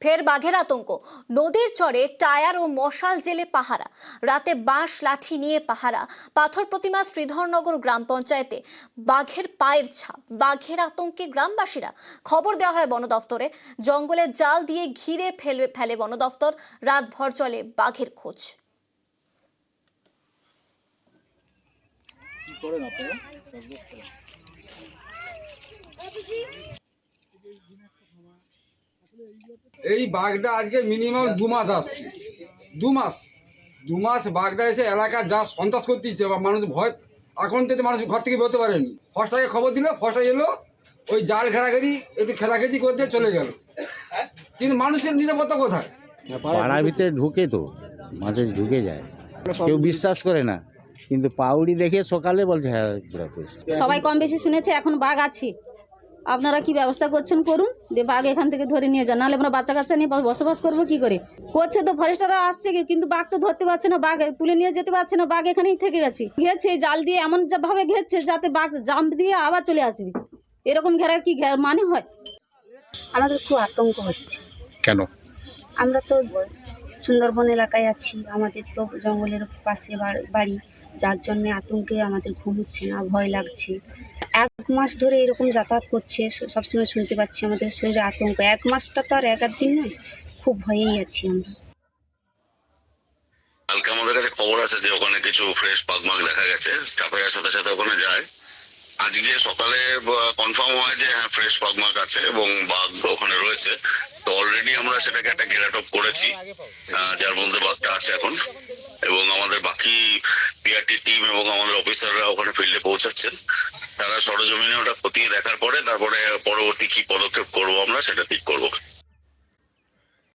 ফের বাঘের আতঙ্ক। নদীর চরে টায়ার ও মশাল জেলে পাহারা, রাতে বাঁশ লাঠি নিয়ে পাহারা। পাথর প্রতিমা শ্রীধরনগর গ্রাম পঞ্চায়েতে বাঘের পায়ের ছাপ। বাঘের আতঙ্কে গ্রামবাসীরা খবর দেওয়া হয় বন দফতরে। জঙ্গলে জাল দিয়ে ঘিরে ফেলে বন দফতর। রাতভর চলে বাঘের খোঁজ। এই বাঘটা আজকে মিনিমাম 2 মাস আসছে। 2 মাস বাঘটা এসে এলাকা যা সন্ত্রাস করতেছে, বা মানুষ ভয়, এখন থেকে মানুষ ঘর থেকে বেরোতে পারেনি। ফরেস্টকে খবর দিল, ফরেস্ট এলো, ওই জাল ঘেরাঘেরি একটু খেলাখেলি করতে চলে গেল। কিন্তু মানুষের নিরাপত্তা কোথায়? পাড়ার ভিতরে ঢুকে তো মাঝে ঢুকে যায়, কেউ বিশ্বাস করে না, কিন্তু পাউড়ি দেখে সকালে বলছে হ্যাঁ পুরো পরিষ্কার। সবাই কম বেশি শুনেছে এখন বাঘ আছে, আপনারা কি ব্যবস্থা করছেন করুন, যে বাঘ এখান থেকে ধরে নিয়ে যান, নাহলে আমরা বাচ্চা কাচ্চা নিয়ে বসবাস করবো কি করে। করছে তো ফরেস্টাররা আসছে, কিন্তু বাঘ তো ধরতে পারছে না, বাঘ তুলে নিয়ে যেতে পারছে না, বাঘ এখানেই থেকে গেছে। ঘেরছে জাল দিয়ে, এমন ভাবে ঘেরছে যাতে বাঘ জাম্প দিয়ে আবার চলে আসবে। এরকম ঘেরার কি মানে হয়? আমাদের খুব আতঙ্ক হচ্ছে। কেন? আমরা তো সুন্দরবন এলাকায় আছি, আমাদের তো জঙ্গলের পাশে বাড়ি, যার জন্য আতঙ্কে আমাদের ঘুম হচ্ছে না, ভয় লাগছে। 1 মাস ধরে এরকম যাতায়াত করছে, সবসময় শুনতে পাচ্ছি আমাদের শরীরে আতঙ্ক। 1 মাসটা তো আর 1 দিন নয়, খুব ভয়েই আছি আমরা। কালকে আমাদের কাছে খবর আছে যে ওখানে কিছু ফ্রেশ বাঘ দেখা গেছে, স্টাফের সাথে সাথে ওখানে যায়। আজকে সকালে কনফার্ম হয় যে হ্যাঁ ফ্রেশ বাঘ আছে এবং বাঘ ওখানে রয়েছে। তো অলরেডি আমরা সেটাকে একটা ঘেরাটপ করেছি, যার মধ্যে বাঘটা আছে এখন, এবং আমাদের বাকি পিআরটি টিম এবং আমাদের অফিসাররা ওখানে ফিল্ডে পৌঁছাচ্ছেন। তারা সরজমিনে ওটা খতিয়ে দেখার পরে তারপরে পরবর্তী কি পদক্ষেপ করবো আমরা সেটা ঠিক করবো।